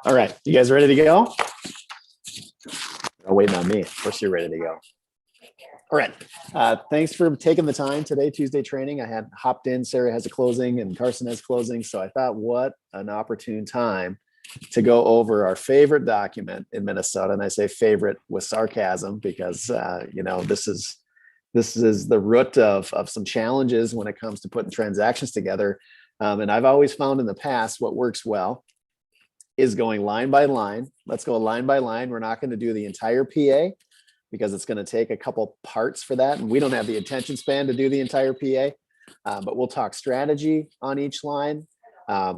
All right, you guys ready to go? Oh, waiting on me. Of course you're ready to go. All right. Thanks for taking the time today, Tuesday training. I had hopped in. Sarah has a closing and Carson has closing. So I thought, what an opportune time to go over our favorite document in Minnesota. And I say favorite with sarcasm because, this is the root of some challenges when it comes to putting transactions together. And I've always found in the past what works well is going line by line. Let's go line by line. We're not going to do the entire PA because it's going to take a couple parts for that. And we don't have the attention span to do the entire PA, but we'll talk strategy on each line.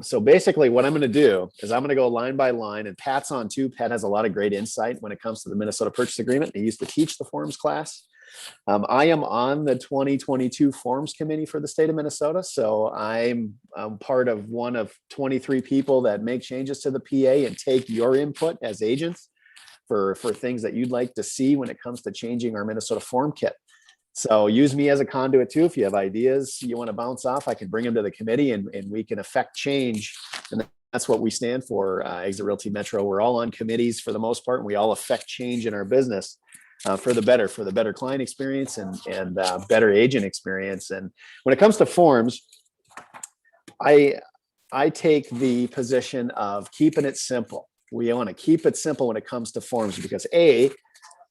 So basically what I'm going to do is I'm going to go line by line, and Pat's on too. Pat has a lot of great insight when it comes to the Minnesota Purchase Agreement. He used to teach the forms class. I am on the 2022 forms committee for the state of Minnesota. So I'm part of one of 23 people that make changes to the PA and take your input as agents for things that you'd like to see when it comes to changing our Minnesota form kit. So use me as a conduit too. If you have ideas you want to bounce off, I can bring them to the committee and we can affect change. And that's what we stand for, EXIT Realty Metro. We're all on committees for the most part, and we all affect change in our business. For the better client experience and better agent experience. And when it comes to forms, I take the position of keeping it simple. We want to keep it simple when it comes to forms because A,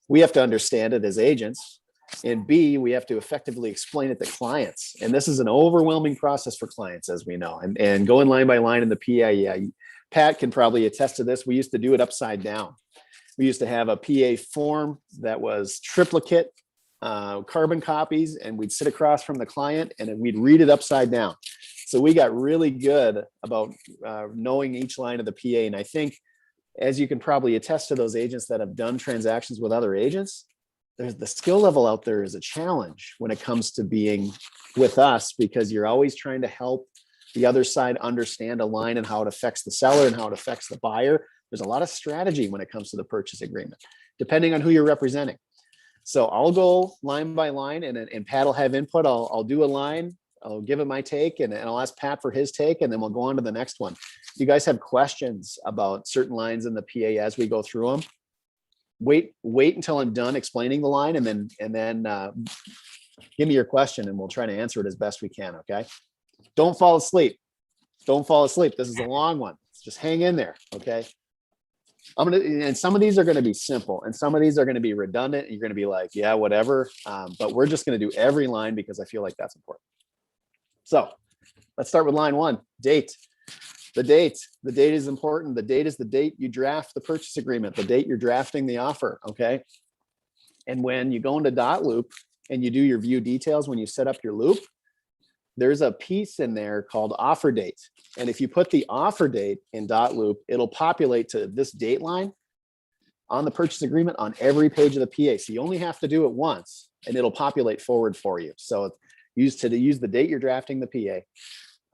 we have to understand it as agents, and B, we have to effectively explain it to clients. And this is an overwhelming process for clients, as we know. And going line by line in the PA, yeah, Pat can probably attest to this. We used to do it upside down. We used to have a PA form that was triplicate carbon copies, and we'd sit across from the client and then we'd read it upside down. So we got really good about knowing each line of the PA. And I think, as you can probably attest to those agents that have done transactions with other agents, the skill level out there is a challenge when it comes to being with us, because you're always trying to help the other side understand a line and how it affects the seller and how it affects the buyer. There's a lot of strategy when it comes to the purchase agreement, depending on who you're representing. So I'll go line by line, and Pat will have input. I'll do a line, I'll give it my take, and I'll ask Pat for his take, and then we'll go on to the next one. If you guys have questions about certain lines in the PA as we go through them, wait until I'm done explaining the line, and then give me your question, and we'll try to answer it as best we can. Okay. Don't fall asleep. Don't fall asleep. This is a long one. Just hang in there. Okay. And some of these are going to be simple, and some of these are going to be redundant. You're going to be like, yeah, whatever. But we're just going to do every line because I feel like that's important. So let's start with line one, date. The date is important. The date is the date you draft the purchase agreement, the date you're drafting the offer. Okay. And when you go into dot loop and you do your view details, when you set up your loop, there's a piece in there called offer date. And if you put the offer date in dot loop, it'll populate to this date line on the purchase agreement on every page of the PA. So you only have to do it once and it'll populate forward for you. So use the date you're drafting the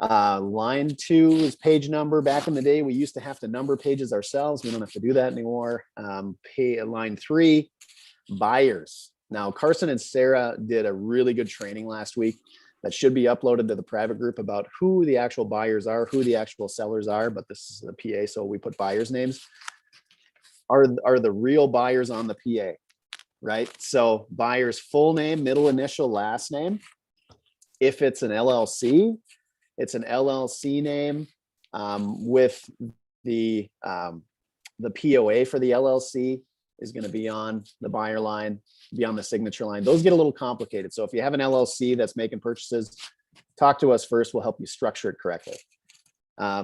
PA. Line two is page number. Back in the day, we used to have to number pages ourselves. We don't have to do that anymore. Line three, buyers. Now, Carson and Sarah did a really good training last week that should be uploaded to the private group about who the actual buyers are, who the actual sellers are, but this is the PA, so we put buyers' names. Are the real buyers on the PA, right? So buyer's full name, middle initial, last name. If it's an LLC, it's an LLC name with the POA for the LLC is going to be on the buyer line, be on the signature line. Those get a little complicated. So if you have an LLC that's making purchases, talk to us first. We'll help you structure it correctly.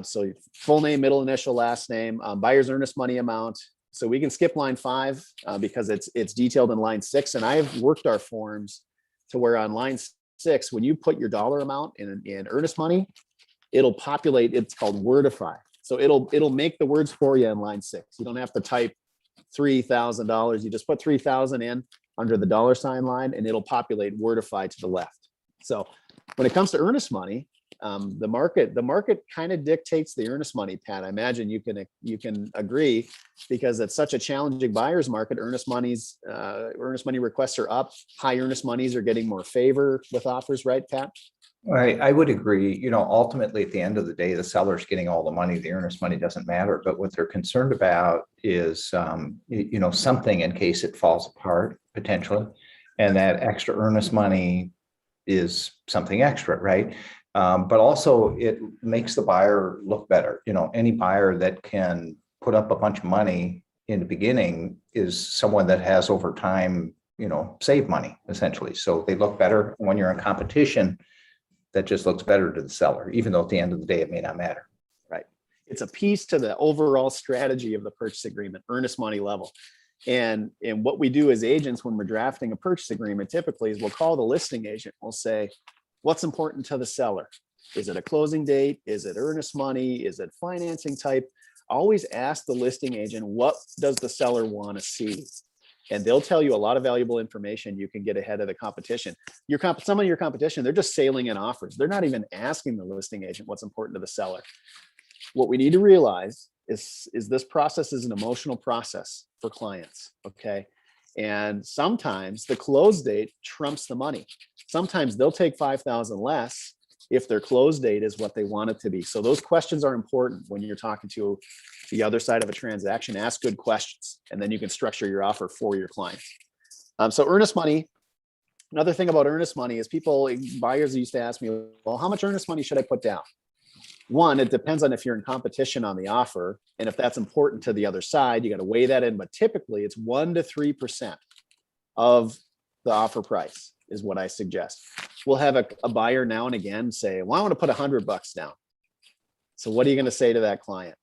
So full name, middle initial, last name, buyer's earnest money amount. So we can skip line five because it's detailed in line six. And I've worked our forms to where on line six, when you put your dollar amount in earnest money, it'll populate. It's called Wordify. So it'll make the words for you in line six. You don't have to type $3,000. You just put 3,000 in under the dollar sign line and it'll populate Wordify to the left. So when it comes to earnest money, The market kind of dictates the earnest money, Pat. I imagine you can agree, because it's such a challenging buyer's market. Earnest money requests are up. High earnest monies are getting more favor with offers, right, Pat? I would agree. Ultimately, at the end of the day, the seller's getting all the money. The earnest money doesn't matter. But what they're concerned about is, something in case it falls apart potentially, and that extra earnest money is something extra, right? But also it makes the buyer look better. Any buyer that can put up a bunch of money in the beginning is someone that has over time, saved money essentially. So they look better. When you're in competition, that just looks better to the seller, even though at the end of the day, it may not matter. Right. It's a piece to the overall strategy of the purchase agreement, earnest money level. And what we do as agents when we're drafting a purchase agreement typically is we'll call the listing agent. We'll say, what's important to the seller? Is it a closing date? Is it earnest money? Is it financing type? Always ask the listing agent, what does the seller want to see? And they'll tell you a lot of valuable information. You can get ahead of the competition. Some of your competition, they're just sailing in offers. They're not even asking the listing agent what's important to the seller. What we need to realize is this process is an emotional process for clients, okay? And sometimes the close date trumps the money. Sometimes they'll take $5,000 less if their close date is what they want it to be. So those questions are important when you're talking to the other side of a transaction. Ask good questions, and then you can structure your offer for your client. So earnest money. Another thing about earnest money is buyers used to ask me, well, how much earnest money should I put down? One, it depends on if you're in competition on the offer, and if that's important to the other side, you got to weigh that in. But typically, it's 1 to 3% of the offer price is what I suggest. We'll have a buyer now and again say, well, I want to put $100 down. So what are you going to say to that client?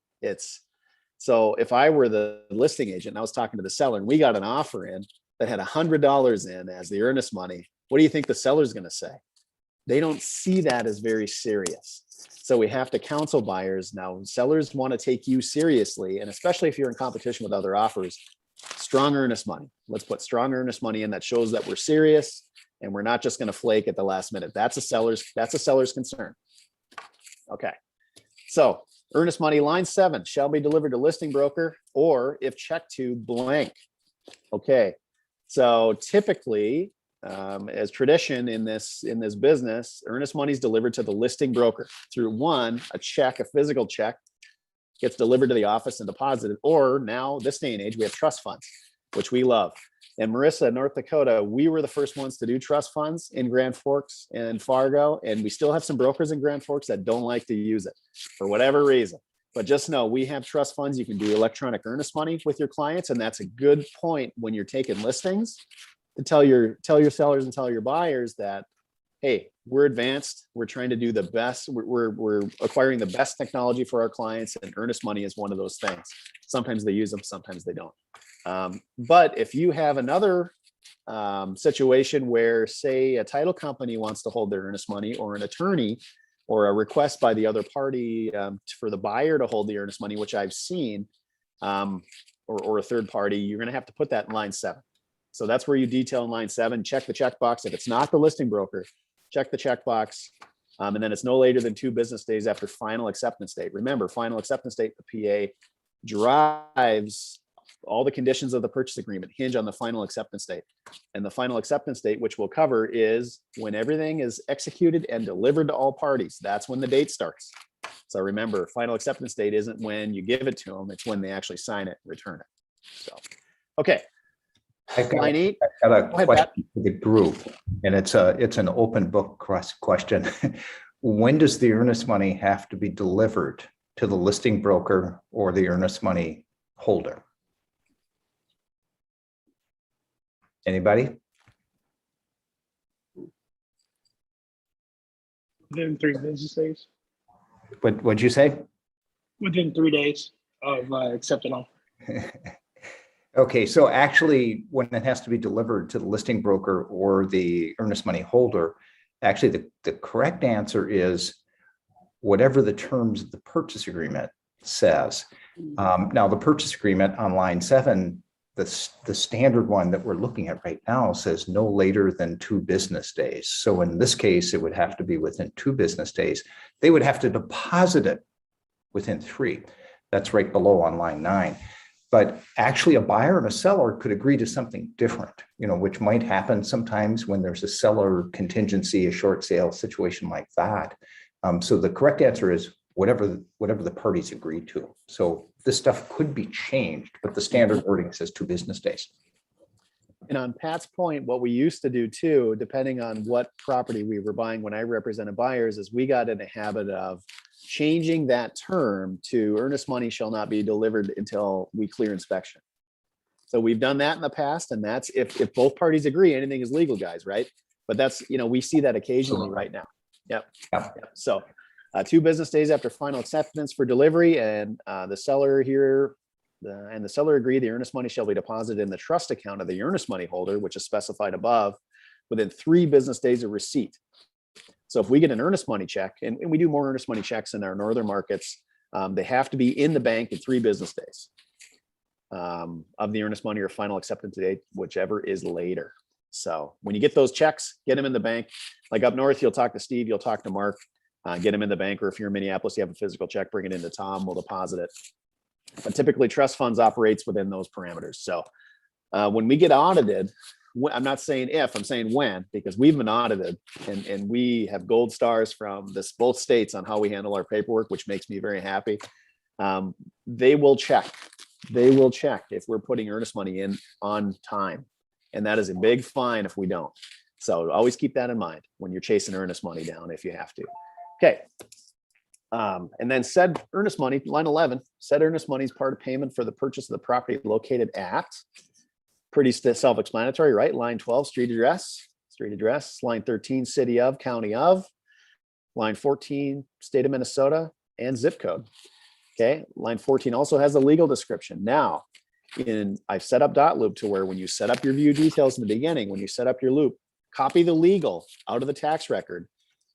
So if I were the listing agent and I was talking to the seller and we got an offer in that had $100 in as the earnest money, what do you think the seller's going to say? They don't see that as very serious. So we have to counsel buyers. Now, sellers want to take you seriously, and especially if you're in competition with other offers, strong earnest money. Let's put strong earnest money in that shows that we're serious and we're not just going to flake at the last minute. That's a seller's concern. Okay. So earnest money, line 7, shall be delivered to listing broker or if checked to blank. Okay. So typically, as tradition in this business, earnest money is delivered to the listing broker through a check, a physical check gets delivered to the office and deposited, or now this day and age, we have trust funds, which we love. And Marissa, North Dakota, we were the first ones to do trust funds in Grand Forks and Fargo. And we still have some brokers in Grand Forks that don't like to use it for whatever reason. But just know we have trust funds. You can do electronic earnest money with your clients. And that's a good point when you're taking listings to tell your sellers and tell your buyers that, hey, we're advanced. We're trying to do the best. We're acquiring the best technology for our clients, and earnest money is one of those things. Sometimes they use them, sometimes they don't. But if you have another situation where, say, a title company wants to hold their earnest money, or an attorney, or a request by the other party for the buyer to hold the earnest money, which I've seen, or a third party, you're going to have to put that in line 7. So that's where you detail in line 7, check the checkbox. If it's not the listing broker, check the checkbox. And then it's no later than 2 business days after final acceptance date. Remember, final acceptance date, the PA drives all the conditions of the purchase agreement hinge on the final acceptance date. And the final acceptance date, which we'll cover, is when everything is executed and delivered to all parties. That's when the date starts. So remember, final acceptance date isn't when you give it to them, it's when they actually sign it and return it. So, okay. Line 8. I got a question for the group, and it's an open book question. When does the earnest money have to be delivered to the listing broker or the earnest money holder? Anybody? Within 3 business days. What'd you say? Within 3 days of accepting offer. Okay, so actually, when it has to be delivered to the listing broker or the earnest money holder, actually the correct answer is whatever the terms of the purchase agreement says. Now, the purchase agreement on line 7 the standard one that we're looking at right now says no later than 2 business days. So in this case, it would have to be within 2 business days. They would have to deposit it within 3. That's right below on line 9. But actually a buyer and a seller could agree to something different, which might happen sometimes when there's a seller contingency, a short sale situation like that. So the correct answer is whatever the parties agreed to. So this stuff could be changed, but the standard wording says 2 business days. And on Pat's point, what we used to do too, depending on what property we were buying when I represented buyers, is we got in the habit of changing that term to earnest money shall not be delivered until we clear inspection. So we've done that in the past, and that's if both parties agree, anything is legal, guys, right? But that's, we see that occasionally right now. Yep. So 2 business days after final acceptance for delivery, and the seller here and the seller agree the earnest money shall be deposited in the trust account of the earnest money holder, which is specified above, within 3 business days of receipt. So if we get an earnest money check, and we do more earnest money checks in our northern markets, they have to be in the bank in 3 business days of the earnest money or final acceptance date, whichever is later. So when you get those checks, get them in the bank. Like up north, you'll talk to Steve, you'll talk to Mark, get them in the bank, or if you're in Minneapolis, you have a physical check, bring it into Tom, we'll deposit it. But typically trust funds operates within those parameters. So when we get audited, I'm not saying if, I'm saying when, because we've been audited and we have gold stars from both states on how we handle our paperwork, which makes me very happy. They will check if we're putting earnest money in on time. And that is a big fine if we don't. So always keep that in mind when you're chasing earnest money down if you have to. Okay. And then said earnest money, line 11, said earnest money is part of payment for the purchase of the property located at, pretty self-explanatory, right? Line 12, street address. Line 13, city of, county of. Line 14, state of Minnesota, and zip code. Okay, line 14 also has a legal description. Now, I've set up dot loop to where when you set up your view details in the beginning, when you set up your loop, copy the legal out of the tax record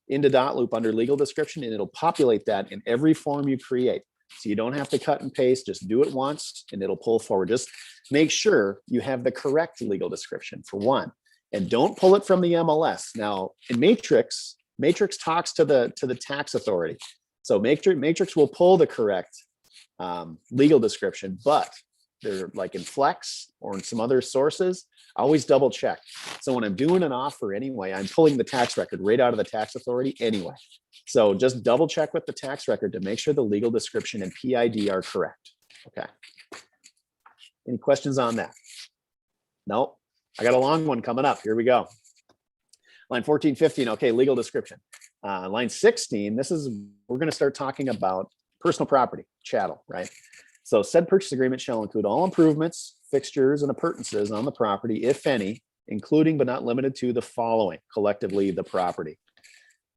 into dot loop under legal description, and it'll populate that in every form you create. So you don't have to cut and paste, just do it once and it'll pull forward. Just make sure you have the correct legal description for one, and don't pull it from the MLS. Now in Matrix talks to the tax authority. So Matrix will pull the correct legal description, but they're like in Flex or in some other sources, always double check. So when I'm doing an offer anyway, I'm pulling the tax record right out of the tax authority anyway. So just double check with the tax record to make sure the legal description and PID are correct. Okay. Any questions on that? No, I got a long one coming up. Here we go. Line 14, 15. Okay, legal description. Line 16, we're going to start talking about personal property, chattel, right? So said purchase agreement shall include all improvements, fixtures, and appurtenances on the property, if any, including but not limited to the following, collectively the property: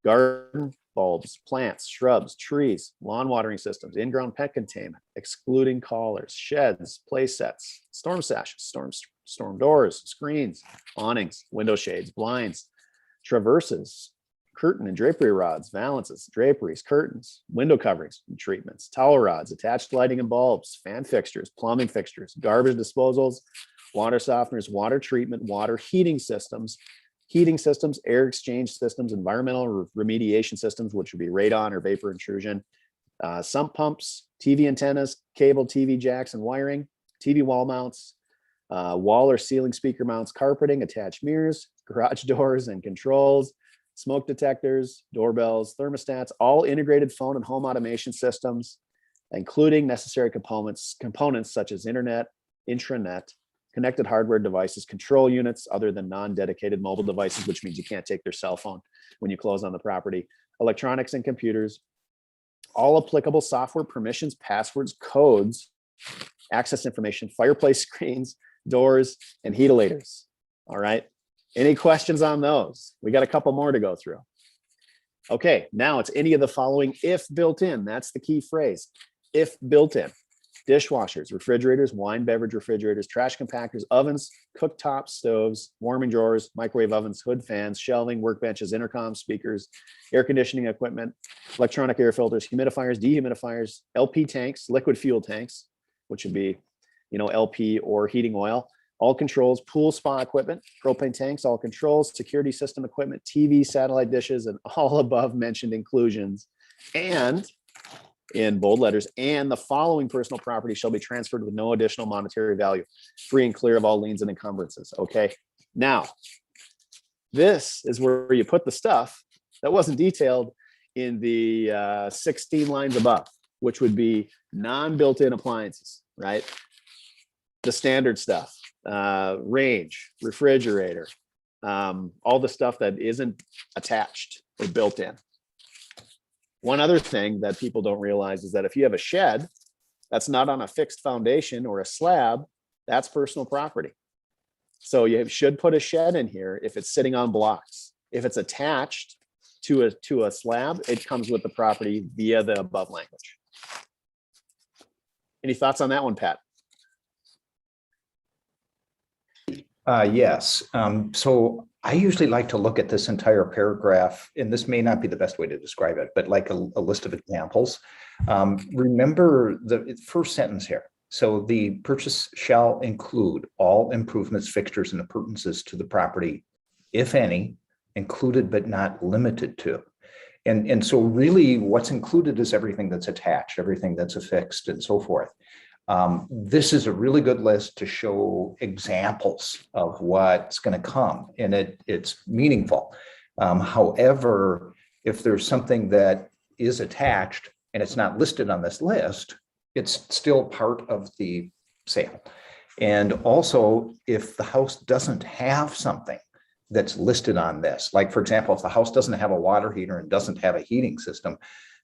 garden, bulbs, plants, shrubs, trees, lawn watering systems, in-ground pet containment, excluding collars, sheds, play sets, storm sashes, storm doors, screens, awnings, window shades, blinds, traverses, curtain and drapery rods, valances, draperies, curtains, window coverings and treatments, towel rods, attached lighting and bulbs, fan fixtures, plumbing fixtures, garbage disposals, water softeners, water treatment, water heating systems, air exchange systems, environmental remediation systems, which would be radon or vapor intrusion, sump pumps, TV antennas, cable TV jacks and wiring, TV wall mounts, wall or ceiling speaker mounts, carpeting, attached mirrors, garage doors and controls, smoke detectors, doorbells, thermostats, all integrated phone and home automation systems, including necessary components such as internet, intranet, connected hardware devices, control units other than non-dedicated mobile devices, which means you can't take their cell phone when you close on the property, electronics and computers, all applicable software permissions, passwords, codes, access information, fireplace screens, doors, and heatilators. All right. Any questions on those? We got a couple more to go through. Okay, now it's any of the following if built in. That's the key phrase. If built in. Dishwashers, refrigerators, wine beverage refrigerators, trash compactors, ovens, cooktops, stoves, warming drawers, microwave ovens, hood fans, shelving, workbenches, intercoms, speakers, air conditioning equipment, electronic air filters, humidifiers, dehumidifiers, LP tanks, liquid fuel tanks, which would be LP or heating oil. All controls, pool spa equipment, propane tanks, all controls, security system equipment, TV, satellite dishes, and all above mentioned inclusions. And in bold letters, and the following personal property shall be transferred with no additional monetary value, free and clear of all liens and encumbrances. Okay. Now, this is where you put the stuff that wasn't detailed in the 16 lines above, which would be non-built-in appliances, right? The standard stuff, range, refrigerator, all the stuff that isn't attached or built in. One other thing that people don't realize is that if you have a shed that's not on a fixed foundation or a slab, that's personal property. So you should put a shed in here if it's sitting on blocks. If it's attached to a slab, it comes with the property via the above language. Any thoughts on that one, Pat? Yes. So I usually like to look at this entire paragraph, and this may not be the best way to describe it, but like a list of examples. Remember the first sentence here. So the purchase shall include all improvements, fixtures, and appurtenances to the property, if any, included but not limited to. And so really what's included is everything that's attached, everything that's affixed, and so forth. This is a really good list to show examples of what's going to come, and it's meaningful. However, if there's something that is attached and it's not listed on this list, it's still part of the sale. And also, if the house doesn't have something that's listed on this, like for example, if the house doesn't have a water heater and doesn't have a heating system,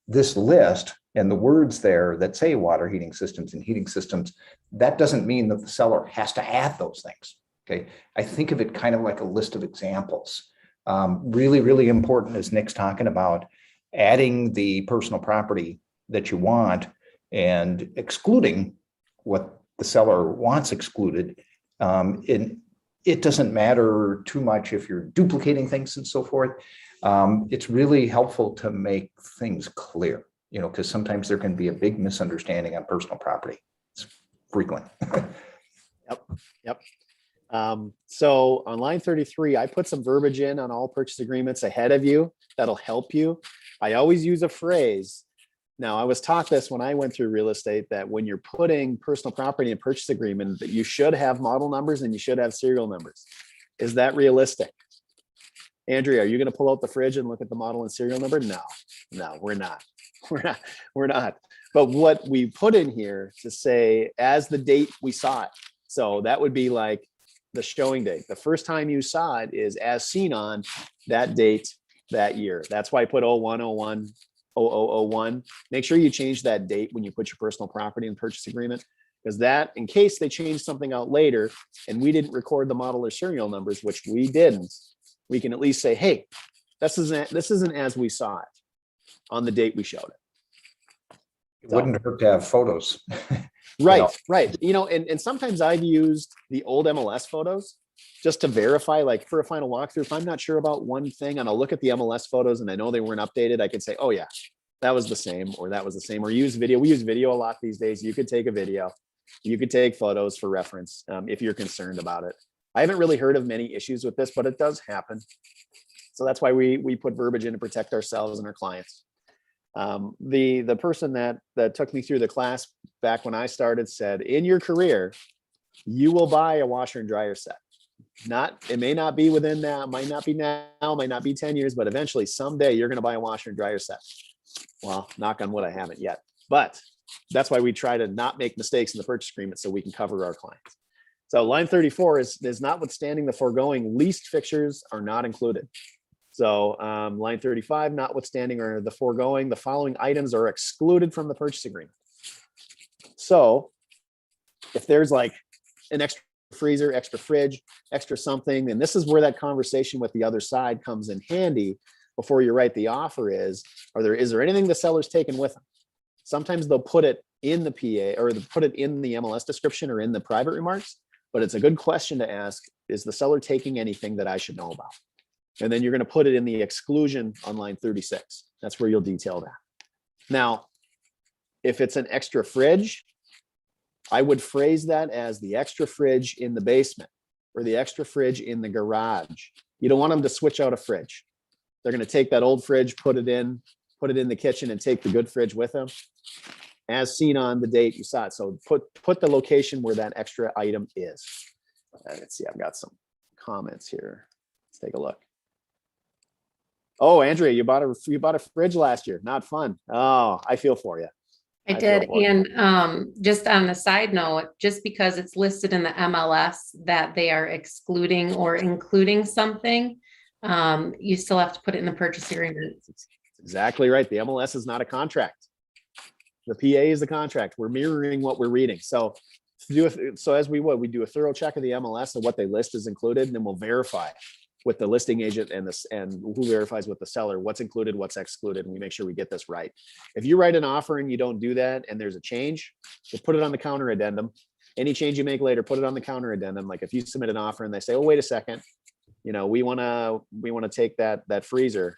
this list and the words there that say water heating systems and heating systems, that doesn't mean that the seller has to add those things. Okay. I think of it kind of like a list of examples. Really, really important, as Nick's talking about, adding the personal property that you want and excluding what the seller wants excluded. It doesn't matter too much if you're duplicating things and so forth. It's really helpful to make things clear, because sometimes there can be a big misunderstanding on personal property. It's frequent. Yep. So on line 33, I put some verbiage in on all purchase agreements ahead of you. That'll help you. I always use a phrase. Now, I was taught this when I went through real estate, that when you're putting personal property in purchase agreement, that you should have model numbers and you should have serial numbers. Is that realistic? Andrea, are you going to pull out the fridge and look at the model and serial number? No, we're not. We're not. But what we put in here to say as the date we saw it. So that would be like the showing date. The first time you saw it is as seen on that date, that year. That's why I put 0101. 0001. Make sure you change that date when you put your personal property in purchase agreement, because that, in case they change something out later and we didn't record the model or serial numbers, which we didn't, we can at least say, hey, this isn't as we saw it on the date we showed it. It wouldn't hurt to have photos. Right. And sometimes I've used the old MLS photos just to verify, like for a final walkthrough, if I'm not sure about one thing and I'll look at the MLS photos and I know they weren't updated, I can say, oh yeah, that was the same, or that was the same, or use video. We use video a lot these days. You could take a video, you could take photos for reference if you're concerned about it. I haven't really heard of many issues with this, but it does happen. So that's why we put verbiage in to protect ourselves and our clients. The person that took me through the class back when I started said, in your career, you will buy a washer and dryer set. It may not be within that, might not be now, might not be 10 years, but eventually someday you're going to buy a washer and dryer set. Well, knock on wood, I haven't yet, but that's why we try to not make mistakes in the purchase agreement so we can cover our clients. So line 34 is notwithstanding the foregoing, leased fixtures are not included. So line 35, notwithstanding or the foregoing, the following items are excluded from the purchase agreement. So if there's like an extra freezer, extra fridge, extra something, and this is where that conversation with the other side comes in handy before you write the offer is there anything the seller's taken with them? Sometimes they'll put it in the PA or put it in the MLS description or in the private remarks, but it's a good question to ask, is the seller taking anything that I should know about? And then you're going to put it in the exclusion on line 36. That's where you'll detail that. Now, if it's an extra fridge, I would phrase that as the extra fridge in the basement or the extra fridge in the garage. You don't want them to switch out a fridge. They're going to take that old fridge, put it in the kitchen and take the good fridge with them. As seen on the date you saw it. So put the location where that extra item is. Let's see, I've got some comments here. Let's take a look. Oh, Andrea, you bought a fridge last year. Not fun. Oh, I feel for you. I did. And just on a side note, just because it's listed in the MLS that they are excluding or including something, you still have to put it in the purchase agreement. Exactly right. The MLS is not a contract. The PA is the contract. We're mirroring what we're reading. So as we do a thorough check of the MLS of what they list is included, and then we'll verify with the listing agent and who verifies with the seller what's included, what's excluded, and we make sure we get this right. If you write an offer and you don't do that and there's a change, you put it on the counter addendum. Any change you make later, put it on the counter addendum. Like if you submit an offer and they say, oh, wait a second, we want to take that freezer,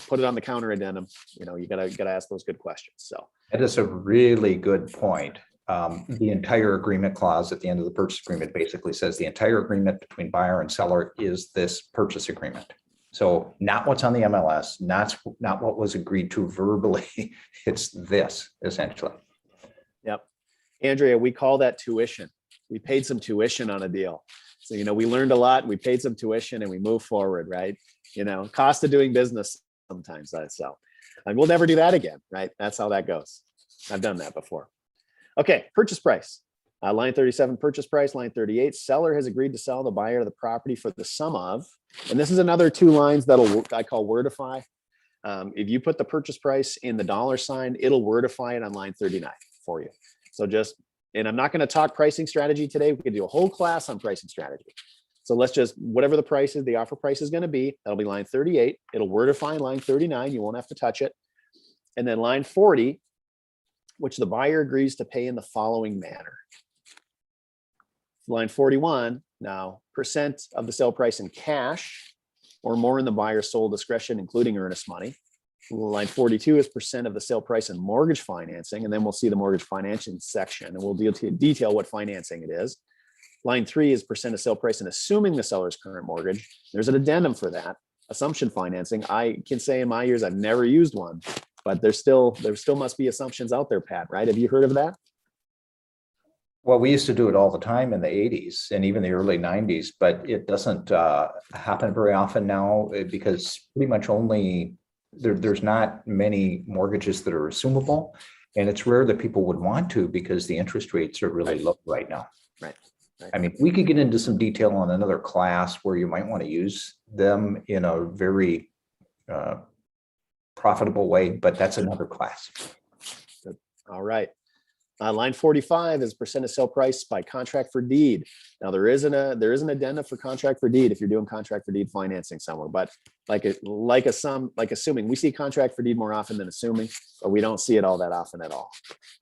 put it on the counter addendum. You gotta ask those good questions. So that is a really good point. The entire agreement clause at the end of the purchase agreement basically says the entire agreement between buyer and seller is this purchase agreement. So not what's on the MLS, not what was agreed to verbally. It's this essentially. Yep. Andrea, we call that tuition. We paid some tuition on a deal. So, we learned a lot, we paid some tuition and we move forward, right? Cost of doing business sometimes. So, and we'll never do that again, right? That's how that goes. I've done that before. Okay, purchase price. Line 37, purchase price. Line 38, seller has agreed to sell the buyer the property for the sum of, and this is another two lines I call wordify. If you put the purchase price in the dollar sign, it'll wordify it on line 39 for you. So and I'm not going to talk pricing strategy today. We could do a whole class on pricing strategy. So let's just, whatever the price is, the offer price is going to be, that'll be line 38. It'll wordify line 39. You won't have to touch it. And then line 40, which the buyer agrees to pay in the following manner. Line 41, now percent of the sale price in cash or more in the buyer's sole discretion, including earnest money. Line 42 is percent of the sale price in mortgage financing, and then we'll see the mortgage financing section, and we'll detail what financing it is. Line 3 is percent of sale price in assuming the seller's current mortgage. There's an addendum for that, assumption financing. I can say in my years, I've never used one, but there still must be assumptions out there, Pat, right? Have you heard of that? Well, we used to do it all the time in the 80s and even the early 90s, but it doesn't happen very often now because pretty much only there's not many mortgages that are assumable, and it's rare that people would want to because the interest rates are really low right now. Right. I mean, we could get into some detail on another class where you might want to use them in a very profitable way, but that's another class. Good. All right. Line 45 is percent of sale price by contract for deed. Now there is an addendum for contract for deed if you're doing contract for deed financing somewhere, but like assuming, we see contract for deed more often than assuming, but we don't see it all that often at all.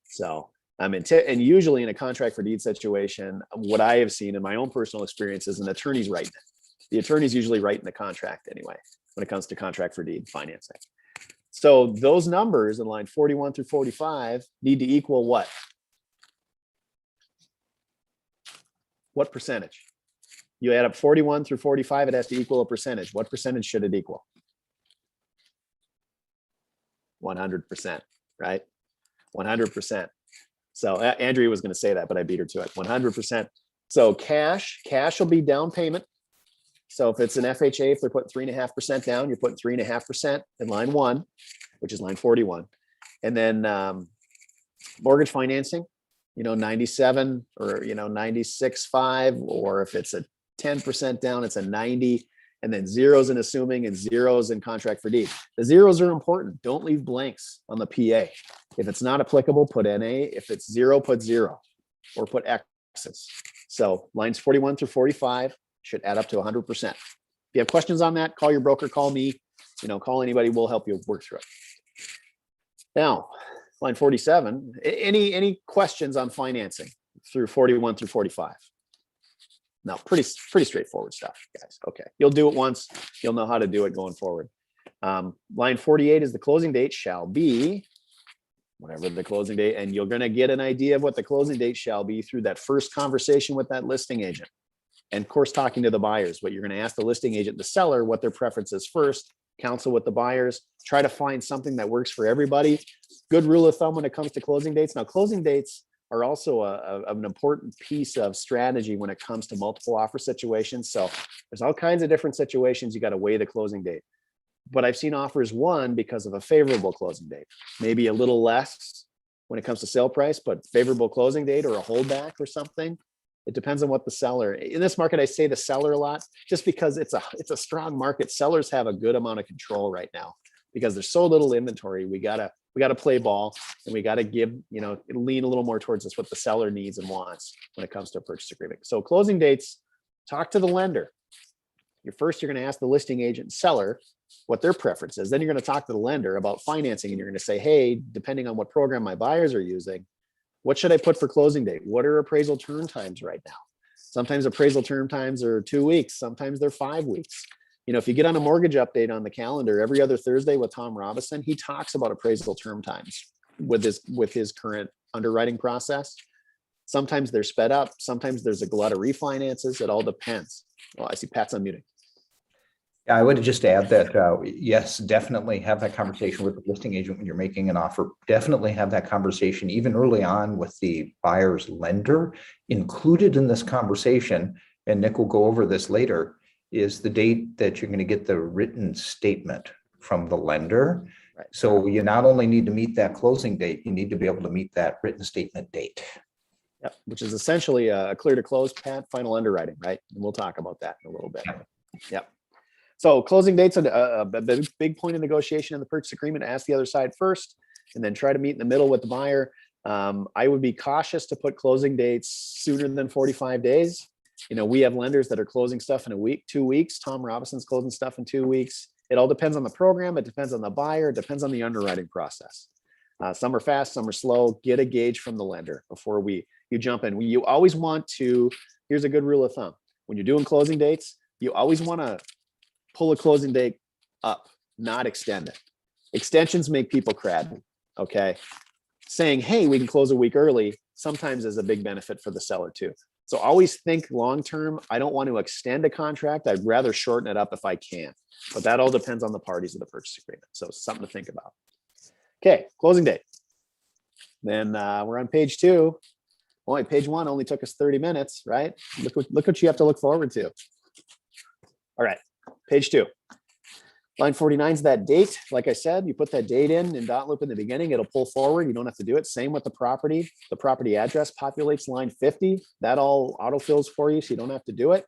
So and usually in a contract for deed situation, what I have seen in my own personal experience is an attorney's writing it. The attorney's usually writing the contract anyway when it comes to contract for deed financing. So those numbers in line 41 through 45 need to equal what? What percentage? You add up 41 through 45, it has to equal a percentage. What percentage should it equal? 100%, right? 100%. So Andrea was going to say that, but I beat her to it. 100%. So cash will be down payment. So if it's an FHA, if they're putting 3.5% down, you're putting 3.5% in line 1, which is line 41. And then mortgage financing, 97 or 96.5, or if it's a 10% down, it's a 90, and then zeros in assuming and zeros in contract for deed. The zeros are important. Don't leave blanks on the PA. If it's not applicable, put NA. If it's 0, put 0 or put X's. So lines 41 through 45 should add up to 100%. If you have questions on that, call your broker, call me, call anybody, we'll help you work through it. Now, line 47, any questions on financing through 41 through 45? No, pretty straightforward stuff, guys. Okay, you'll do it once, you'll know how to do it going forward. Line 48 is the closing date shall be whatever the closing date, and you're going to get an idea of what the closing date shall be through that first conversation with that listing agent. And of course, talking to the buyers, but you're going to ask the listing agent, the seller, what their preference is first, counsel with the buyers, try to find something that works for everybody. Good rule of thumb when it comes to closing dates. Now, closing dates are also an important piece of strategy when it comes to multiple offer situations. So there's all kinds of different situations. You got to weigh the closing date. But I've seen offers won because of a favorable closing date, maybe a little less when it comes to sale price, but favorable closing date or a holdback or something. It depends on what the seller, in this market, I say the seller a lot, just because it's a strong market. Sellers have a good amount of control right now because there's so little inventory. We gotta play ball, and we gotta give, lean a little more towards this, what the seller needs and wants when it comes to a purchase agreement. So closing dates, talk to the lender. You're gonna ask the listing agent and seller what their preference is. Then you're gonna talk to the lender about financing, and you're gonna say, hey, depending on what program my buyers are using, what should I put for closing date? What are appraisal turn times right now? Sometimes appraisal term times are 2 weeks. Sometimes they're 5 weeks. If you get on a mortgage update on the calendar every other Thursday with Tom Robinson, he talks about appraisal term times with his current underwriting process. Sometimes they're sped up. Sometimes there's a glut of refinances. It all depends. Well, I see Pat's unmuting. Yeah, I would just add that, yes, definitely have that conversation with the listing agent when you're making an offer. Definitely have that conversation even early on with the buyer's lender. Included in this conversation, and Nick will go over this later, is the date that you're going to get the written statement from the lender. Right. So you not only need to meet that closing date, you need to be able to meet that written statement date. Yep, which is essentially a clear to close, Pat, final underwriting, right? And we'll talk about that in a little bit. Yep. So closing dates are a big point of negotiation in the purchase agreement. Ask the other side first, and then try to meet in the middle with the buyer. I would be cautious to put closing dates sooner than 45 days. We have lenders that are closing stuff in a week, 2 weeks. Tom Robinson's closing stuff in 2 weeks. It all depends on the program. It depends on the buyer. It depends on the underwriting process. Some are fast, some are slow. Get a gauge from the lender before you jump in. You always want to, here's a good rule of thumb. When you're doing closing dates, you always want to pull a closing date up, not extend it. Extensions make people crabby, okay? Saying, hey, we can close a week early sometimes is a big benefit for the seller too. So always think long-term. I don't want to extend a contract. I'd rather shorten it up if I can, but that all depends on the parties of the purchase agreement. So something to think about. Okay, closing date. Then we're on page 2. Boy, page 1 only took us 30 minutes, right? Look what you have to look forward to. All right, page 2. Line 49 is that date. Like I said, you put that date in dot loop in the beginning, it'll pull forward. You don't have to do it. Same with the property. The property address populates line 50. That all autofills for you, so you don't have to do it.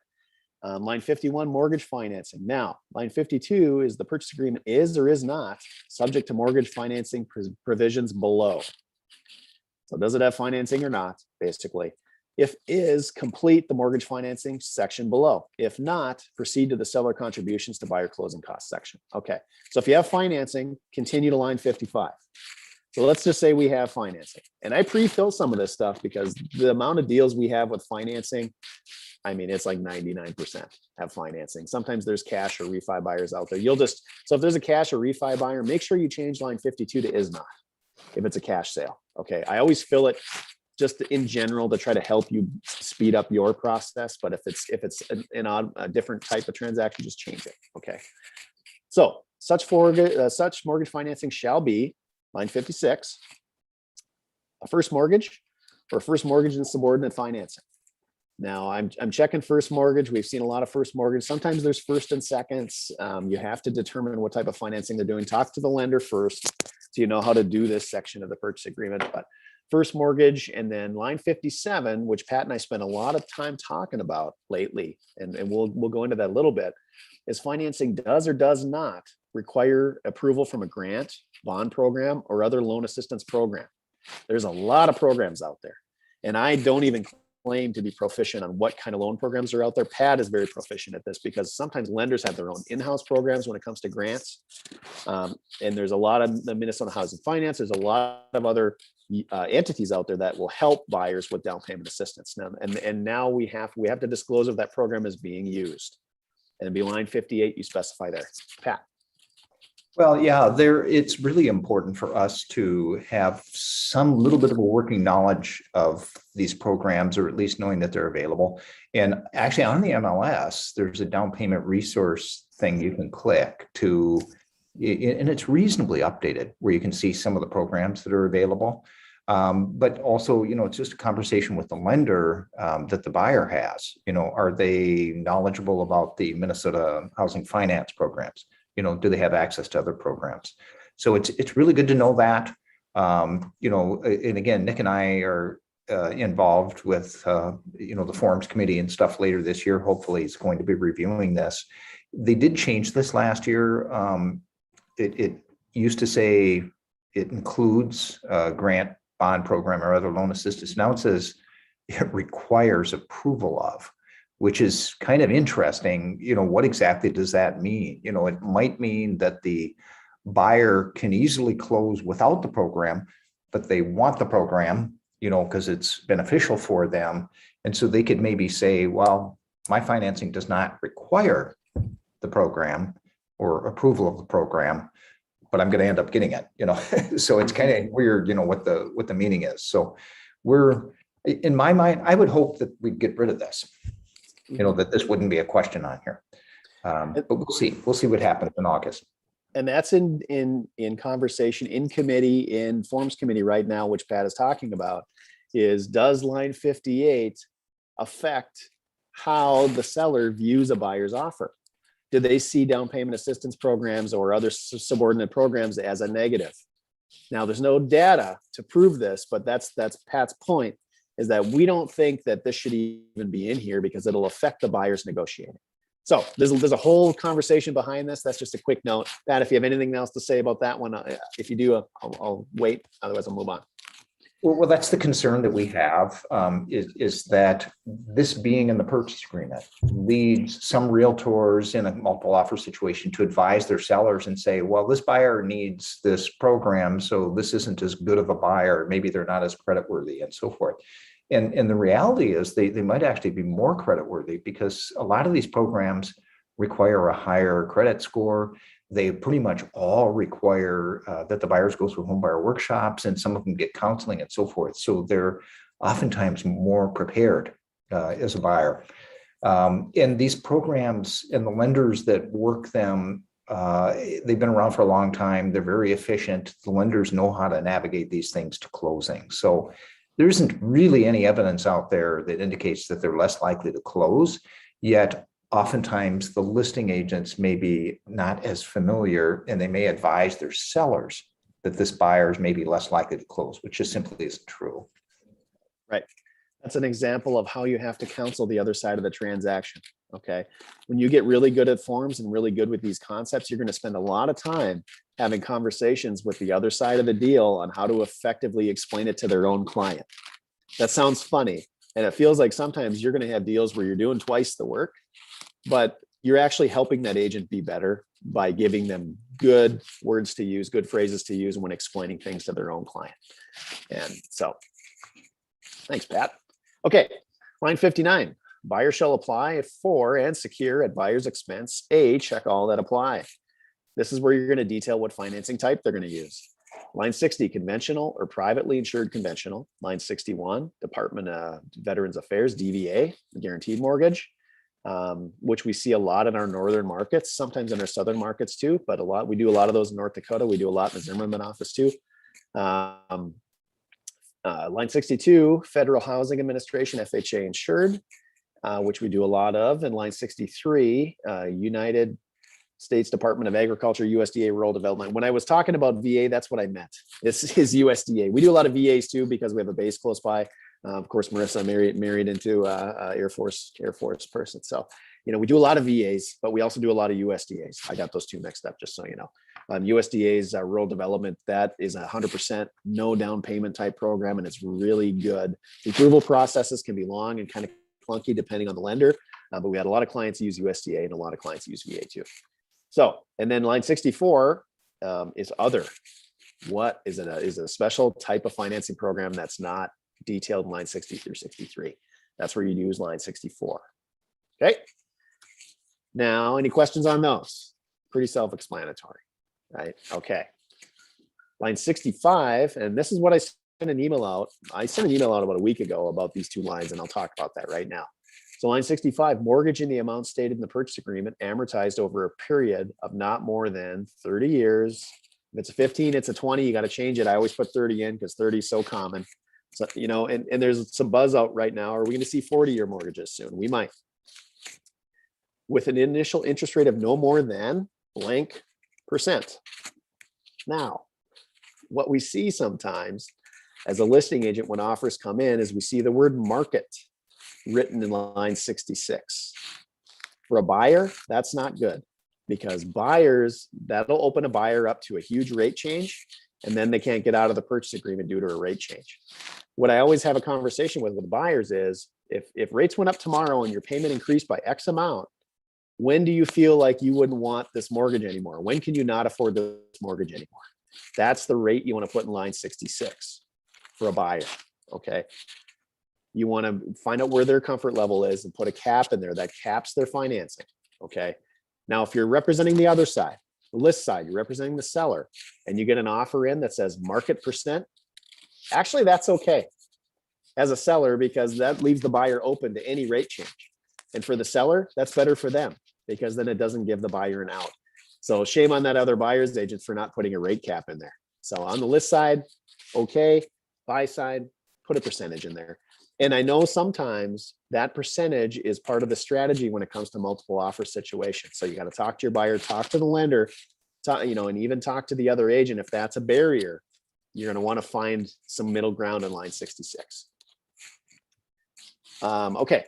Line 51, mortgage financing. Now, line 52 is the purchase agreement is or is not subject to mortgage financing provisions below. So does it have financing or not, basically? If is, complete the mortgage financing section below. If not, proceed to the seller contributions to buyer closing costs section. Okay, so if you have financing, continue to line 55. So let's just say we have financing. And I pre-fill some of this stuff because the amount of deals we have with financing, I mean, it's like 99% have financing. Sometimes there's cash or refi buyers out there. So if there's a cash or refi buyer, make sure you change line 52 to is not, if it's a cash sale. Okay, I always fill it just in general to try to help you speed up your process. But if it's a different type of transaction, just change it. Okay. So such mortgage financing shall be line 56, a first mortgage or first mortgage and subordinate financing. Now I'm checking first mortgage. We've seen a lot of first mortgage. Sometimes there's first and seconds. You have to determine what type of financing they're doing. Talk to the lender first so you know how to do this section of the purchase agreement. But first mortgage, and then line 57, which Pat and I spent a lot of time talking about lately, and we'll go into that a little bit, is financing does or does not require approval from a grant, bond program, or other loan assistance program. There's a lot of programs out there, and I don't even claim to be proficient on what kind of loan programs are out there. Pat is very proficient at this because sometimes lenders have their own in-house programs when it comes to grants. And there's a lot of the Minnesota Housing Finance. There's a lot of other entities out there that will help buyers with down payment assistance. Now, and now we have to disclose if that program is being used. And it'd be line 58, you specify there. Pat. Well, yeah, it's really important for us to have some little bit of a working knowledge of these programs, or at least knowing that they're available. And actually on the MLS, there's a down payment resource thing you can click to, and it's reasonably updated, where you can see some of the programs that are available. But also, it's just a conversation with the lender that the buyer has. Are they knowledgeable about the Minnesota housing finance programs? Do they have access to other programs? So it's really good to know that. And again, Nick and I are involved with the forms committee and stuff later this year. Hopefully, it's going to be reviewing this. They did change this last year. It used to say it includes grant, bond program, or other loan assistance. Now it says it requires approval of, which is kind of interesting. What exactly does that mean? It might mean that the buyer can easily close without the program, but they want the program, because it's beneficial for them. And so they could maybe say, well, my financing does not require the program or approval of the program, but I'm going to end up getting it, So it's kind of weird, what the meaning is. So in my mind, I would hope that we'd get rid of this. That this wouldn't be a question on here. But we'll see. We'll see what happens in August. And that's in conversation in committee, in forms committee right now, which Pat is talking about, is does line 58 affect how the seller views a buyer's offer? Do they see down payment assistance programs or other subordinate programs as a negative? Now, there's no data to prove this, but that's Pat's point, is that we don't think that this should even be in here because it'll affect the buyer's negotiating. So there's a whole conversation behind this. That's just a quick note. Pat, if you have anything else to say about that one, if you do, I'll wait. Otherwise, I'll move on. Well, that's the concern that we have, is that this being in the purchase agreement leads some realtors in a multiple offer situation to advise their sellers and say, well, this buyer needs this program, so this isn't as good of a buyer. Maybe they're not as creditworthy and so forth. And the reality is they might actually be more creditworthy, because a lot of these programs require a higher credit score. They pretty much all require that the buyers go through home buyer workshops, and some of them get counseling and so forth. So they're oftentimes more prepared as a buyer. And these programs and the lenders that work them, they've been around for a long time. They're very efficient. The lenders know how to navigate these things to closing. So there isn't really any evidence out there that indicates that they're less likely to close, yet oftentimes the listing agents may be not as familiar, and they may advise their sellers that this buyer is maybe less likely to close, which just simply isn't true. Right. That's an example of how you have to counsel the other side of the transaction. Okay. When you get really good at forms and really good with these concepts, you're going to spend a lot of time having conversations with the other side of the deal on how to effectively explain it to their own client. That sounds funny. And it feels like sometimes you're going to have deals where you're doing twice the work, but you're actually helping that agent be better by giving them good words to use, good phrases to use when explaining things to their own client. And so, thanks, Pat. Okay, line 59. Buyer shall apply for and secure at buyer's expense a check all that apply. This is where you're going to detail what financing type they're going to use. Line 60, conventional or privately insured conventional. Line 61, Department of Veterans Affairs, DVA, guaranteed mortgage, which we see a lot in our northern markets, sometimes in our southern markets too, but we do a lot of those in North Dakota. We do a lot in the Zimmerman office too. Line 62, Federal Housing Administration, FHA insured, which we do a lot of. And line 63, United States Department of Agriculture, USDA Rural Development. When I was talking about VA, that's what I meant. This is USDA. We do a lot of VAs too, because we have a base close by. Of course, Marissa married into Air Force person. So, we do a lot of VAs, but we also do a lot of USDAs. I got those two mixed up, just so you know. USDA's rural development, that is 100% no down payment type program, and it's really good. The approval processes can be long and kind of clunky depending on the lender, but we had a lot of clients use USDA and a lot of clients use VA too. So, and then line 64 is other. What is it? Is a special type of financing program that's not detailed in line 60 through 63. That's where you use line 64. Okay. Now, any questions on those? Pretty self-explanatory. right? Okay. Line 65, and this is what I sent an email out. I sent an email out about a week ago about these two lines, and I'll talk about that right now. So line 65, mortgage in the amount stated in the purchase agreement amortized over a period of not more than 30 years. If it's a 15, it's a 20, you got to change it. I always put 30 in because 30 is so common. So, you know, and there's some buzz out right now. Are we going to see 40-year mortgages soon? We might. With an initial interest rate of no more than blank %. Now, what we see sometimes as a listing agent when offers come in is we see the word market written in line 66. For a buyer, that's not good because buyers, that'll open a buyer up to a huge rate change, and then they can't get out of the purchase agreement due to a rate change. What I always have a conversation with buyers is if rates went up tomorrow and your payment increased by X amount, when do you feel like you wouldn't want this mortgage anymore? When can you not afford this mortgage anymore? That's the rate you want to put in line 66 for a buyer, okay? You want to find out where their comfort level is and put a cap in there that caps their financing, okay? Now, if you're representing the other side, the list side, you're representing the seller, and you get an offer in that says market %, actually, that's okay as a seller because that leaves the buyer open to any rate change. And for the seller, that's better for them because then it doesn't give the buyer an out. So shame on that other buyer's agent for not putting a rate cap in there. So on the list side, okay, buy side, put a percentage in there. And I know sometimes that percentage is part of the strategy when it comes to multiple offer situations. So you got to talk to your buyer, talk to the lender, talk, you know, and even talk to the other agent. If that's a barrier, you're going to want to find some middle ground in line 66. Okay.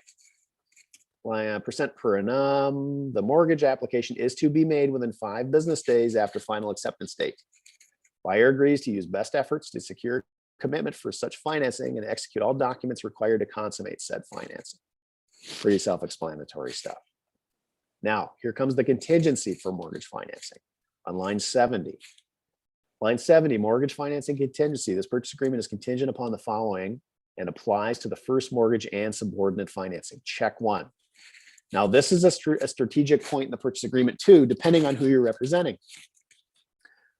Percent per annum. The mortgage application is to be made within 5 business days after final acceptance date. Buyer agrees to use best efforts to secure commitment for such financing and execute all documents required to consummate said financing. Pretty self-explanatory stuff. Now, here comes the contingency for mortgage financing on line 70. Line 70, mortgage financing contingency. This purchase agreement is contingent upon the following and applies to the first mortgage and subordinate financing. Check 1. Now, this is a strategic point in the purchase agreement too, depending on who you're representing.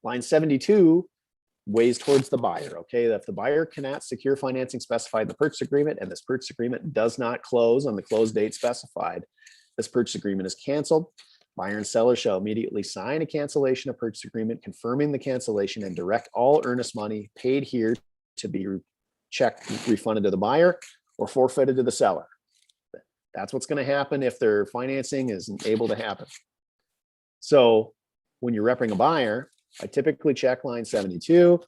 Line 72 weighs towards the buyer, okay? If the buyer cannot secure financing specified in the purchase agreement and this purchase agreement does not close on the close date specified, this purchase agreement is canceled. Buyer and seller shall immediately sign a cancellation of purchase agreement confirming the cancellation and direct all earnest money paid here to be checked, refunded to the buyer or forfeited to the seller. That's what's going to happen if their financing isn't able to happen. So when you're repping a buyer, I typically check line 72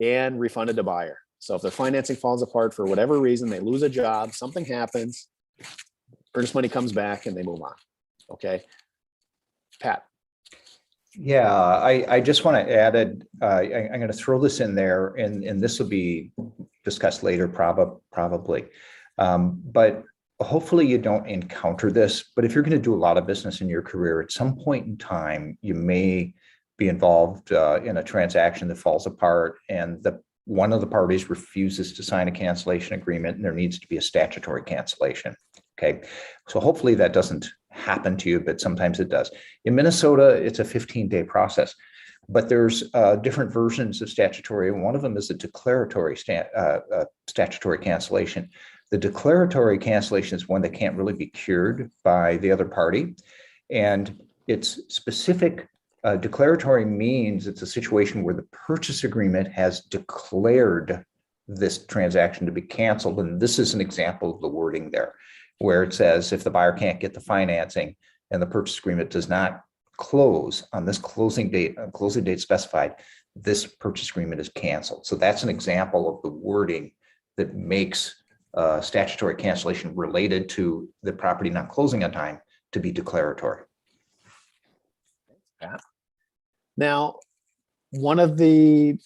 and refunded to buyer. So if their financing falls apart for whatever reason, they lose a job, something happens, earnest money comes back and they move on. Okay. Pat. Yeah, I just want to add it. I'm going to throw this in there, and this will be discussed later, probably. But hopefully you don't encounter this. But if you're going to do a lot of business in your career, at some point in time, you may be involved in a transaction that falls apart, and one of the parties refuses to sign a cancellation agreement, and there needs to be a statutory cancellation. Okay, so hopefully that doesn't happen to you, but sometimes it does. In Minnesota, it's a 15-day process, but there's different versions of statutory, and one of them is a declaratory statutory cancellation. The declaratory cancellation is one that can't really be cured by the other party, and it's specific. Declaratory means it's a situation where the purchase agreement has declared this transaction to be canceled, and this is an example of the wording there, where it says if the buyer can't get the financing and the purchase agreement does not close on this closing date specified, this purchase agreement is canceled. So that's an example of the wording that makes statutory cancellation related to the property not closing on time to be declaratory. Yeah. Now, one of the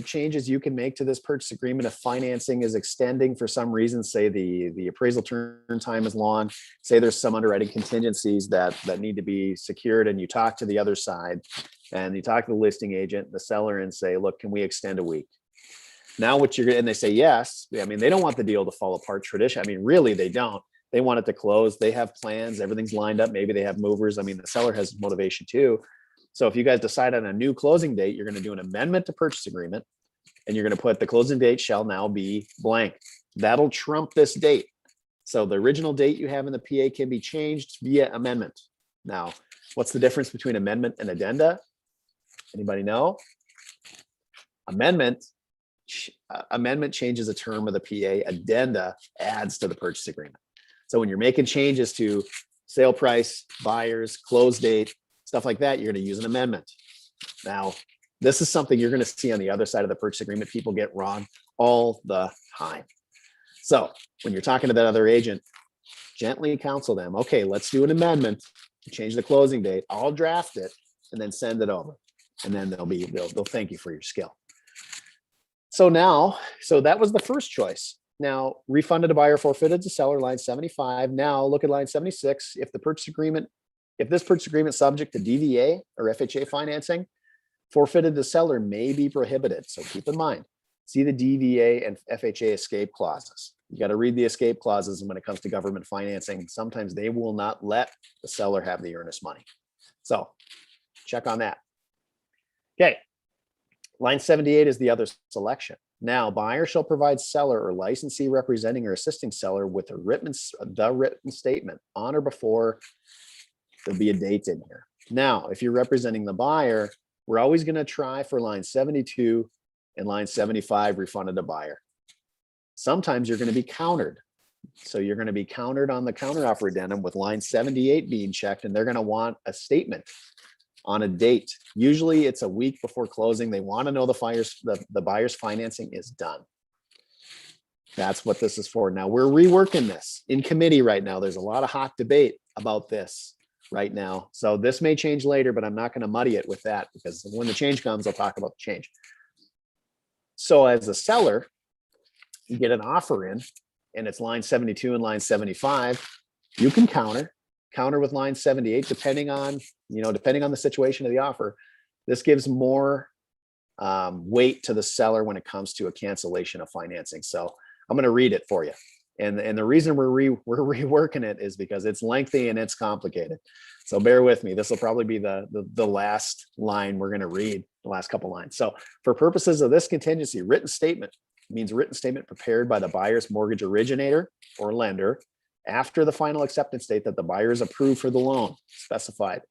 changes you can make to this purchase agreement if financing is extending for some reason, say the appraisal turn time is long, say there's some underwriting contingencies that need to be secured, and you talk to the other side and you talk to the listing agent, the seller, and say, look, can we extend a week? Now and they say yes. I mean, they don't want the deal to fall apart traditionally. I mean, really, they don't. They want it to close. They have plans. Everything's lined up. Maybe they have movers. I mean, the seller has motivation too. So if you guys decide on a new closing date, you're going to do an amendment to purchase agreement, and you're going to put the closing date shall now be blank. That'll trump this date. So the original date you have in the PA can be changed via amendment. Now, what's the difference between amendment and addenda? Anybody know? Amendment changes a term of the PA. Addenda adds to the purchase agreement. So when you're making changes to sale price, buyers, close date, stuff like that, you're going to use an amendment. Now, this is something you're going to see on the other side of the purchase agreement. People get wrong all the time. So when you're talking to that other agent, gently counsel them. Okay, let's do an amendment to change the closing date. I'll draft it and then send it over. And then they'll thank you for your skill. So that was the first choice. Now, refunded to buyer, forfeited to seller, line 75. Now look at line 76. If this purchase agreement is subject to DVA or FHA financing, forfeited to seller may be prohibited. So keep in mind, see the DVA and FHA escape clauses. You got to read the escape clauses when it comes to government financing. Sometimes they will not let the seller have the earnest money. So check on that. Okay. Line 78 is the other selection. Now, buyer shall provide seller or licensee representing or assisting seller with the written statement on or before. There'll be a date in here. Now, if you're representing the buyer, we're always going to try for line 72 and line 75 refunded to buyer. Sometimes you're going to be countered. So you're going to be countered on the counteroffer addendum with line 78 being checked, and they're going to want a statement on a date. Usually it's a week before closing. They want to know the buyer's financing is done. That's what this is for. Now we're reworking this in committee right now. There's a lot of hot debate about this right now. So this may change later, but I'm not going to muddy it with that, because when the change comes, I'll talk about the change. So as a seller, you get an offer in and it's line 72 and line 75. You can counter with line 78, depending on the situation of the offer. This gives more weight to the seller when it comes to a cancellation of financing. So I'm going to read it for you. And the reason we're reworking it is because it's lengthy and it's complicated. So bear with me. This will probably be the last line we're going to read, the last couple lines. So for purposes of this contingency, written statement means written statement prepared by the buyer's mortgage originator or lender after the final acceptance date that the buyer is approved for the loan specified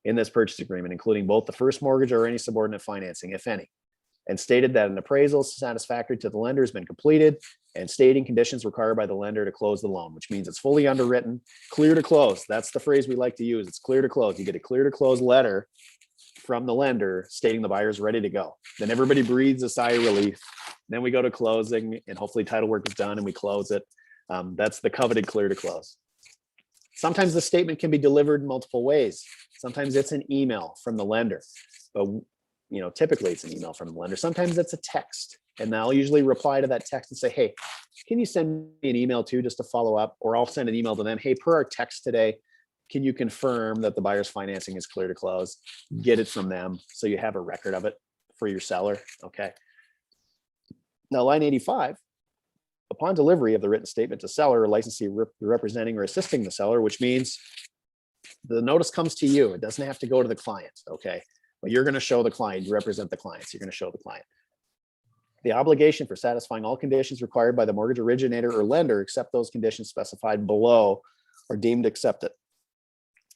in this purchase agreement, including both the first mortgage or any subordinate financing, if any, and stated that an appraisal satisfactory to the lender has been completed, and stating conditions required by the lender to close the loan, which means it's fully underwritten, clear to close. That's the phrase we like to use. It's clear to close. You get a clear to close letter from the lender stating the buyer's ready to go. Then everybody breathes a sigh of relief. Then we go to closing, and hopefully title work is done and we close it. That's the coveted clear to close. Sometimes the statement can be delivered in multiple ways. Sometimes it's an email from the lender, but typically it's an email from the lender. Sometimes it's a text, and I'll usually reply to that text and say, hey, can you send me an email too, just to follow up? Or I'll send an email to them. Hey, per our text today, can you confirm that the buyer's financing is clear to close? Get it from them so you have a record of it for your seller. Okay. Now, line 85, upon delivery of the written statement to seller or licensee representing or assisting the seller, which means the notice comes to you. It doesn't have to go to the client. Okay. But you're going to show the client, you represent the client. So you're going to show the client the obligation for satisfying all conditions required by the mortgage originator or lender, except those conditions specified below are deemed accepted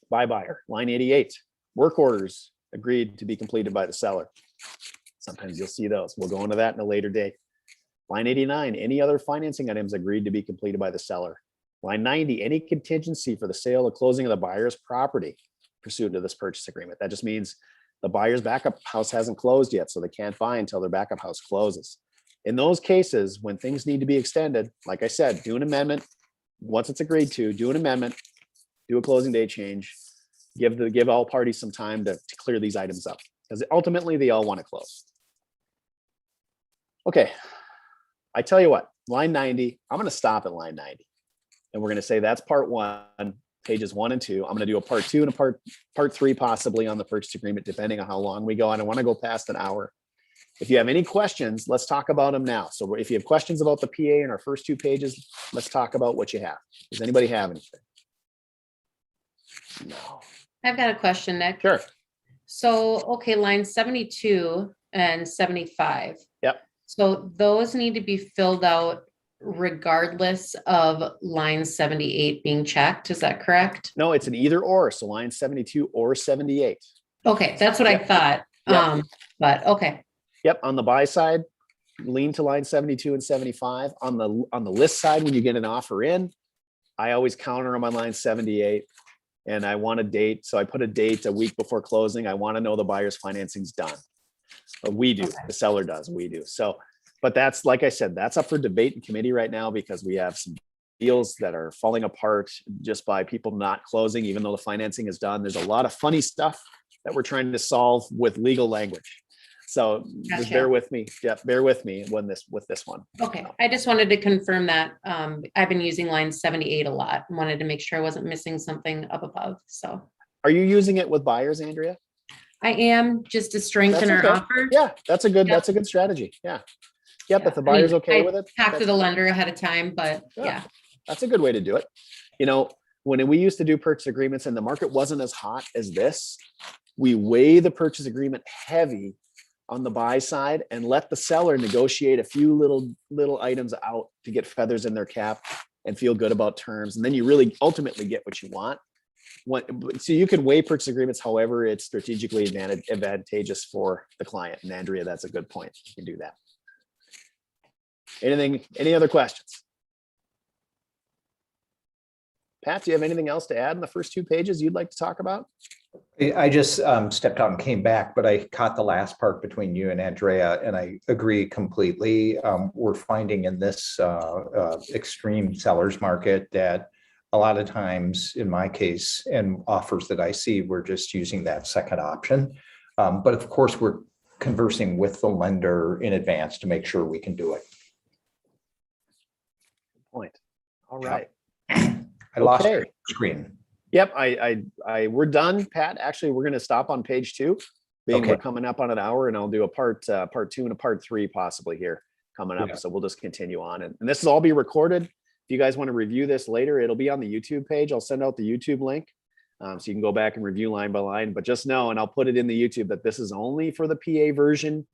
by buyer. Line 88, work orders agreed to be completed by the seller. Sometimes you'll see those. We'll go into that in a later date. Line 89, any other financing items agreed to be completed by the seller. Line 90, any contingency for the sale or closing of the buyer's property pursuant to this purchase agreement. That just means the buyer's backup house hasn't closed yet, so they can't buy until their backup house closes. In those cases, when things need to be extended, like I said, do an amendment. Once it's agreed to, do an amendment, do a closing date change, give all parties some time to clear these items up, because ultimately they all want to close. Okay, I tell you what, line 90, I'm going to stop at line 90, and we're going to say that's part one, pages 1 and 2. I'm going to do a part 2 and a part 3 possibly on the purchase agreement, depending on how long we go. I don't want to go past an hour. If you have any questions, let's talk about them now. So if you have questions about the PA in our first 2 pages, let's talk about what you have. Does anybody have anything? No. I've got a question, Nick. Sure. So, okay, line 72 and 75. Yep. So those need to be filled out regardless of line 78 being checked. Is that correct? No, it's an either or. So line 72 or 78. Okay, that's what I Yep. thought. Yep. But okay, Yep. On the buy side, lean to line 72 and 75. On the list side, when you get an offer in, I always counter them on line 78. And I want a date. So I put a date a week before closing. I want to know the buyer's financing's done. We do, Okay. the seller does, we do. So, but that's, like I said, that's up for debate in committee right now because we have some deals that are falling apart just by people not closing, even though the financing is done. There's a lot of funny stuff that we're trying to solve with legal language. So just Gotcha. bear with me. Yeah, bear with me with this one. okay. I just wanted to confirm that. I've been using line 78 a lot and wanted to make sure I wasn't missing something up above. So Are you using it with buyers, Andrea? I am, just to strengthen That's our okay. offer. Yeah, that's a good Yep. strategy. Yeah. Yep. Yeah. If the buyer's I mean, okay I with it. Talk to that's- the lender ahead of time, but Yeah. yeah. That's a good way to do it. You know, when we used to do purchase agreements and the market wasn't as hot as this, we weigh the purchase agreement heavy on the buy side and let the seller negotiate a few little items out to get feathers in their cap and feel good about terms. And then you really ultimately get what you want. So you can weigh purchase agreements however it's strategically advantageous for the client. And Andrea, that's a good point. You can do that. Any other questions? Pat, do you have anything else to add in the first 2 pages you'd like to talk about? I just stepped out and came back, but I caught the last part between you and Andrea, and I agree completely. We're finding in this extreme seller's market that a lot of times, in my case, and offers that I see, we're just using that second option. But of course, we're conversing with the lender in advance to make sure we can do it. Good point. All right. I lost Okay. your screen. Yep, we're done, Pat. Actually, we're going to stop on page 2, being Okay. we're coming up on an hour, and I'll do a part 2 and a part 3 possibly here coming up. Yeah. So we'll just continue on, and this will all be recorded. If you guys want to review this later, it'll be on the YouTube page. I'll send out the YouTube link, so you can go back and review line by line. But just know, and I'll put it in the YouTube, that this is only for the PA version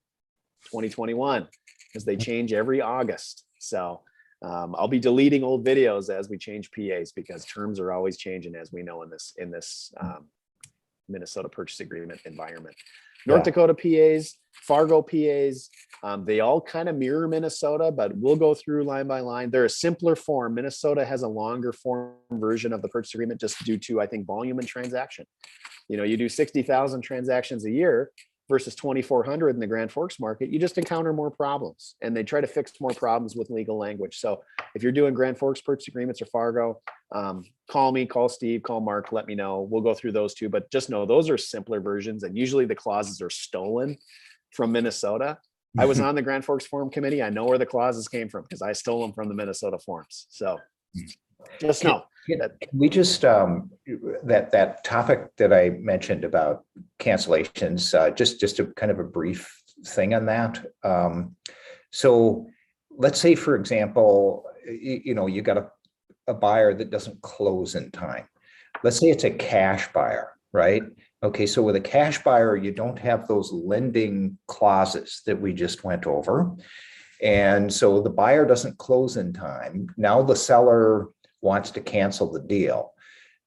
2021 because they change every August. So. I'll be deleting old videos as we change PAs because terms are always changing, as we know in this Minnesota purchase agreement environment. North Yeah. Dakota PAs, Fargo PAs, they all kind of mirror Minnesota, but we'll go through line by line. They're a simpler form. Minnesota has a longer form version of the purchase agreement just due to, I think, volume and transaction. You know, you do 60,000 transactions a year versus 2,400 in the Grand Forks market, you just encounter more problems, and they try to fix more problems with legal language. So if you're doing Grand Forks purchase agreements or Fargo, call me, call Steve, call Mark, let me know. We'll go through those 2, but just know those are simpler versions, and usually the clauses are stolen from Minnesota. I was on the Grand Forks Forum Committee. I know where the clauses came from because I stole them from the Minnesota forms. So just know. Can we just that topic that I mentioned about cancellations, just a kind of a brief thing on that. So let's say, for example, you got a buyer that doesn't close in time. Let's say it's a cash buyer, right? Okay, so with a cash buyer, you don't have those lending clauses that we just went over. And so the buyer doesn't close in time. Now the seller wants to cancel the deal.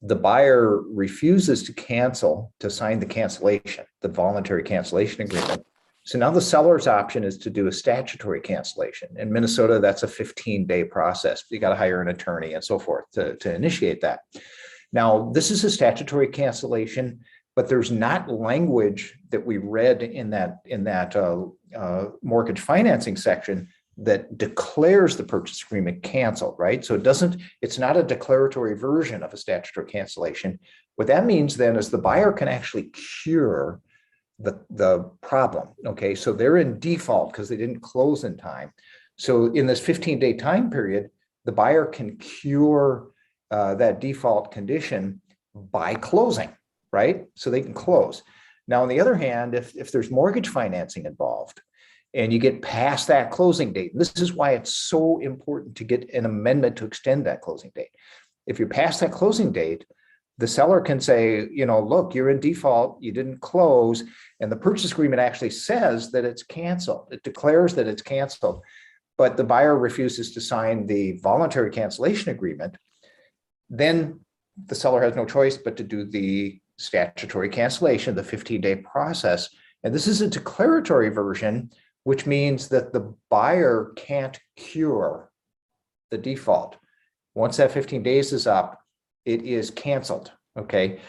The buyer refuses to sign the cancellation, the voluntary cancellation agreement. So now the seller's option is to do a statutory cancellation. In Minnesota, that's a 15-day process. You got to hire an attorney and so forth to initiate that. Now, this is a statutory cancellation, but there's not language that we read in that mortgage financing section that declares the purchase agreement canceled, right? So it's not a declaratory version of a statutory cancellation. What that means then is the buyer can actually cure the problem, okay? So they're in default because they didn't close in time. So in this 15-day time period, the buyer can cure that default condition by closing, right? So they can close. Now, on the other hand, if there's mortgage financing involved, and you get past that closing date. This is why it's so important to get an amendment to extend that closing date. If you're past that closing date, the seller can say, look, you're in default, you didn't close, and the purchase agreement actually says that it's canceled. It declares that it's canceled, but the buyer refuses to sign the voluntary cancellation agreement. Then the seller has no choice but to do the statutory cancellation, the 15-day process. And this is a declaratory version, which means that the buyer can't cure the default. Once that 15 days is up, it is canceled, okay?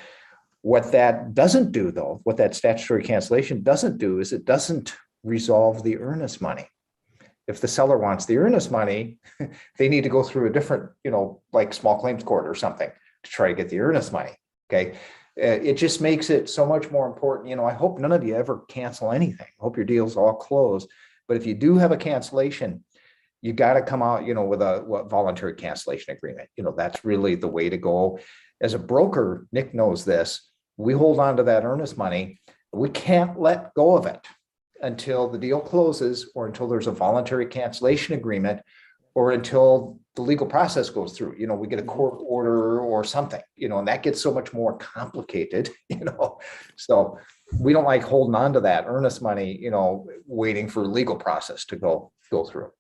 What that doesn't do, though, what that statutory cancellation doesn't do is it doesn't resolve the earnest money. If the seller wants the earnest money, they need to go through a different, like small claims court or something to try to get the earnest money, okay? It just makes it so much more important. I hope none of you ever cancel anything. I hope your deal's all closed. But if you do have a cancellation, you got to come out, with a voluntary cancellation agreement. That's really the way to go. As a broker, Nick knows this. We hold on to that earnest money. We can't let go of it until the deal closes, or until there's a voluntary cancellation agreement, or until the legal process goes through. We get a court order or something, and that gets so much more complicated, So we don't like holding on to that earnest money, waiting for legal process to go through.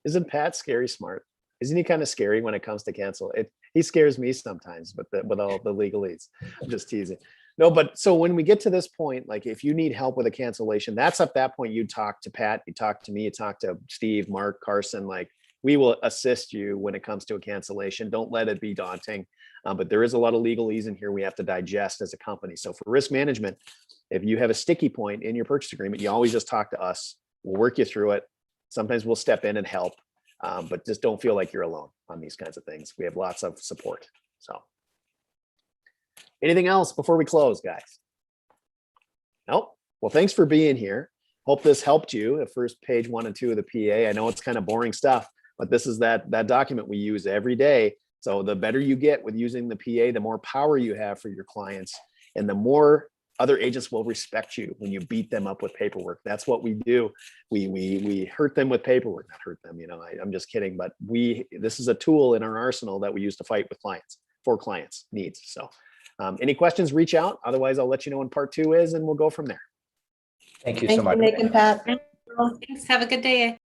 Isn't Pat scary smart? Isn't he kind of scary when it comes to cancel? He scares me sometimes, but with all the legalese. I'm just teasing. No, but so when we get to this point, like if you need help with a cancellation, that's at that point you talk to Pat, you talk to me, you talk to Steve, Mark, Carson. Like we will assist you when it comes to a cancellation. Don't let it be daunting. But there is a lot of legalese in here we have to digest as a company. So for risk management, if you have a sticky point in your purchase agreement, you always just talk to us. We'll work you through it. Sometimes we'll step in and help, but just don't feel like you're alone on these kinds of things. We have lots of support. So anything else before we close, guys? Nope. Well, thanks for being here. Hope this helped you at first page 1 and 2 of the PA. I know it's kind of boring stuff, but this is that document we use every day. So the better you get with using the PA, the more power you have for your clients, and the more other agents will respect you when you beat them up with paperwork. That's what we do. We hurt them with paperwork, not hurt them. I'm just kidding, but this is a tool in our arsenal that we use to fight with clients, for clients' needs. So any questions, reach out. Otherwise, I'll let you know when part 2 is, and we'll go from there. Thank you so much. Thank you, Nick and Pat. Thanks. Have a good day.